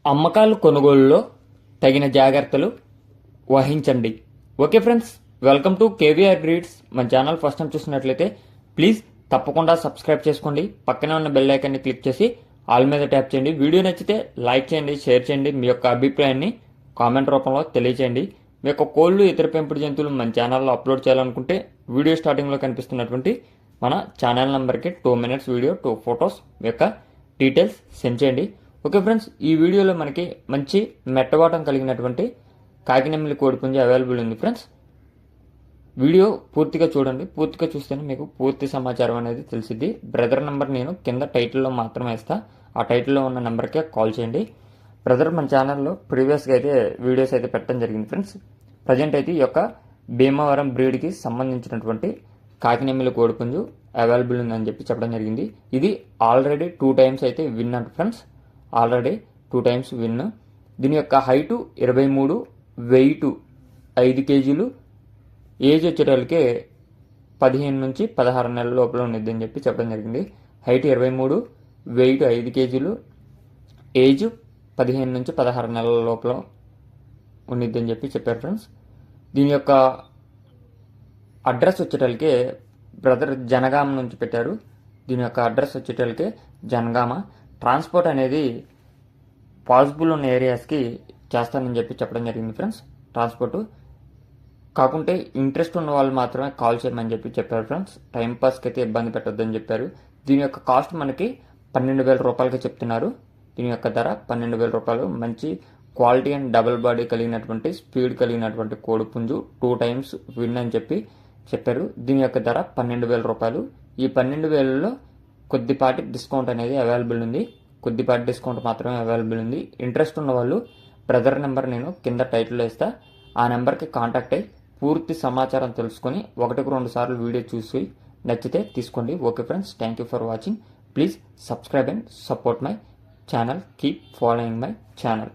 అమ్మకాలు కొనుగోలులో తగిన జాగ్రత్తలు వహించండి. Okay friends, welcome to KVR breeds. మన ఛానల్ ఫస్ట్ టైం చూసినట్లయితే ప్లీజ్ తప్పకుండా సబ్స్క్రైబ్ చేసుకోండి. పక్కనే ఉన్న బెల్ ఐకాన్ని క్లిక్ చేసి ఆల్ మీద ట్యాప్ చేయండి. వీడియో నచ్చితే లైక్ చేయండి, షేర్ చేయండి. మీ యొక్క అభిప్రాయాన్ని కామెంట్ రూపంలో తెలియచేయండి. మీ యొక్క కోళ్ళు, ఇతర పెంపుడు జంతువులు మన ఛానల్లో అప్లోడ్ చేయాలనుకుంటే వీడియో స్టార్టింగ్లో కనిపిస్తున్నటువంటి మన ఛానల్ నెంబర్కి 2 minutes వీడియో, 2 photos మీ యొక్క డీటెయిల్స్ సెండ్ చేయండి. ఓకే ఫ్రెండ్స్, ఈ వీడియోలో మనకి మంచి మెట్టవాటం కలిగినటువంటి కాకినెమ్మిలి కోడిపుంజి అవైలబుల్ ఉంది ఫ్రెండ్స్. వీడియో పూర్తిగా చూడండి. పూర్తిగా చూస్తేనే మీకు పూర్తి సమాచారం అనేది తెలిసిద్ది. బ్రదర్ నెంబర్ నేను కింద టైటిల్లో మాత్రమే ఇస్తా. ఆ టైటిల్లో ఉన్న నెంబర్కే కాల్ చేయండి. బ్రదర్ మన ఛానల్లో ప్రీవియస్గా అయితే వీడియోస్ అయితే పెట్టడం జరిగింది ఫ్రెండ్స్. ప్రజెంట్ అయితే ఈ యొక్క భీమవరం బ్రీడ్కి సంబంధించినటువంటి కాకినెమ్మిలి కోడిపుంజు అవైలబుల్ ఉందని చెప్పడం జరిగింది. ఇది ఆల్రెడీ 2 times అయితే విన్ అంట ఫ్రెండ్స్. Already 2 times win. దీని యొక్క హైటు 23, వెయిట్ 5 kgs, ఏజ్ వచ్చేటోళ్ళకి 15 నుంచి 16 నెలల లోపల ఉన్నదని చెప్పడం జరిగింది. హైట్ 23, వెయిట్ 5 kgs, ఏజ్ 15 నుంచి 16 నెలల లోపల ఉన్నదని చెప్పారు ఫ్రెండ్స్. దీని యొక్క అడ్రస్ వచ్చేటోళ్ళకి బ్రదర్ జనగామ నుంచి పెట్టారు. దీని యొక్క అడ్రస్ వచ్చేటోళ్ళకి జనగామ. ట్రాన్స్పోర్ట్ అనేది పాసిబుల్ ఉన్న ఏరియాస్కి చేస్తానని చెప్పడం జరిగింది ఫ్రెండ్స్. ట్రాన్స్పోర్ట్ కాకుంటే ఇంట్రెస్ట్ ఉన్న వాళ్ళు మాత్రమే కాల్ చేయమని చెప్పారు ఫ్రెండ్స్. టైంపాస్కి అయితే ఇబ్బంది పెట్టొద్దని చెప్పారు. దీని యొక్క కాస్ట్ మనకి 12,000 రూపాయలకి చెప్తున్నారు. దీని యొక్క ధర 12,000 రూపాయలు. మంచి క్వాలిటీ అండ్ డబుల్ బాడీ కలిగినటువంటి, స్పీడ్ కలిగినటువంటి కోడిపుంజు 2 times విన్ అని చెప్పారు. దీని యొక్క ధర 12,000 రూపాయలు. ఈ 12,000లో కొద్దిపాటి డిస్కౌంట్ అనేది అవైలబుల్ ఉంది. కొద్దిపాటి డిస్కౌంట్ మాత్రమే అవైలబుల్ ఉంది. ఇంట్రెస్ట్ ఉన్న వాళ్ళు బ్రదర్ నెంబర్ నేను కింద టైటిల్లో ఇస్తా. ఆ నెంబర్కి కాంటాక్ట్ అయ్యి పూర్తి సమాచారం తెలుసుకొని 1-2 సార్లు వీడియో చూసి నచ్చితే తీసుకోండి. Okay friends, thank you for watching. Please subscribe and support my channel. Keep following my channel.